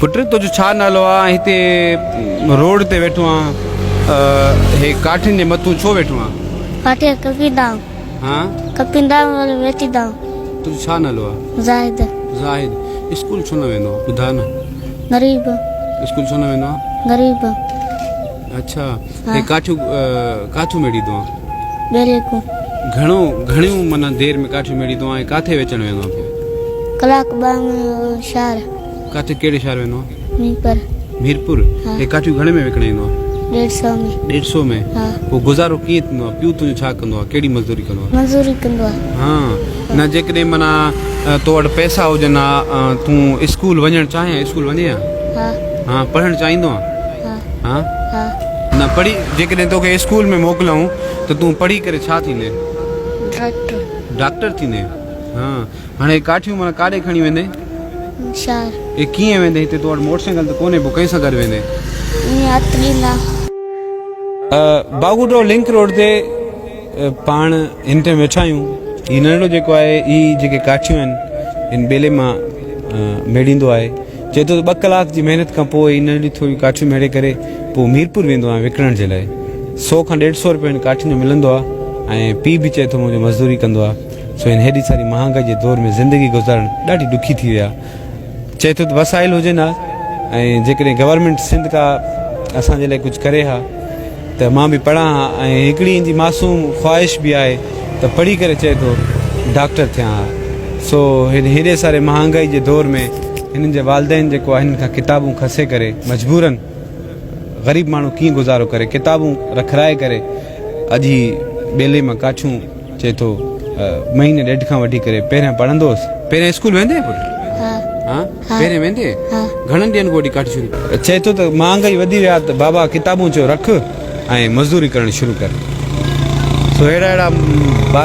पुट तुझो छा नालो आहे हिते रोड ते वेठो आहियां हे काठिन जे मथां छो वेठो आहियां पाटे कपिंदाम हाँ कपिंदाम वाले वेठीदाम तुझो छा नालो आहे जाहिद ज़ाहिद स्कूल छो न वेंदो आहे ॿुधा न गरीब स्कूल छो न वेंदो आहे गरीब अच्छा हे काठियूं काथूं मेड़ींदो आहे बेले को घणियूं माना देर में काठियूं मेड़ींदो आहे काथे वेचण वेंदो आहे कलाक में शहर काथे कहिड़े शहर वेंदो आहे मी पर मीरपुर हाँ। हे काठियूं घणे में विकिणे ईंदो आहे 150 में 150 में हाँ पोइ गुज़ारो कीअं थींदो आहे पियो तुंहिंजो छा कंदो आहे कहिड़ी मज़दूरी कंदो आहे मजदूरी कंदो आहे हाँ न जेकॾहिं माना तो वटि पैसा हुजनि हा तूं स्कूल वञणु चाहे स्कूल वञे हा हाँ हाँ पढ़णु चाहींदो आहे हाँ हाँ हाँ न पढ़ी जेकॾहिं तोखे स्कूल में मोकिलऊं त तूं पढ़ी करे छा थींदे डॉक्टर डॉक्टर थींदे हाँ हाणे काठियूं माना काॾे खणी वेंदे शहर हे कीअं वेंदे हिते तो वटि मोटरसाइकिल त कोन्हे पोइ कंहिं सां गॾु वेंदे ये अतरी ना बागुडो लिंक रोड ते पाण हिन ते वेठा आहियूं हीउ नंढिड़ो जेको आहे ई जेके काठियूं आहिनि हिन ॿेले मां मेड़ींदो आहे चए थो 2 कलाक जी महिनत खां पोइ ही नंढड़ी थोरी काठियूं मेड़े करे पोइ मीरपुर वेंदो आहे विकिणण जे लाइ 100 खां 150 रुपए हिन काठियुनि जो मिलंदो आहे ऐं पीउ बि चए थो मुंहिंजो मज़दूरी कंदो आहे सो हिन हेॾी सारी महांगाई जे दौर में ज़िंदगी गुज़ारणु ॾाढी ॾुखी थी वई आहे चए थो त वसाइल हुजनि हा ऐं जेकॾहिं गवर्नमेंट सिंध का असांजे लाइ कुझु करे हा त मां बि पढ़ां हा ऐं हिकिड़ी ईंदी मासूम ख़्वाहिश बि आहे त पढ़ी करे चए थो डॉक्टर थियां हा सो हिन हेॾे सारे महांगाई जे दौर में हिननि जे वालदेन जेको आहे हिननि खां किताबूं खसे करे मजबूरन ग़रीब माण्हू कीअं गुज़ारो करे किताबूं रखराए करे अॼु ही ॿेले मां काठियूं चए थो महीने 1.5 खां वठी करे पहिरियां पढ़ंदोसि पहिरियां स्कूल वेंदे पुटु हाँ हाँ पहिरें वेंदे हाँ घणनि ॾींहंनि खां वठी काठी शुरू चए थो त महांगाई वधी विया त बाबा किताबूं चयो रख ऐं मज़दूरी करणु शुरू कर सो अहिड़ा ॿार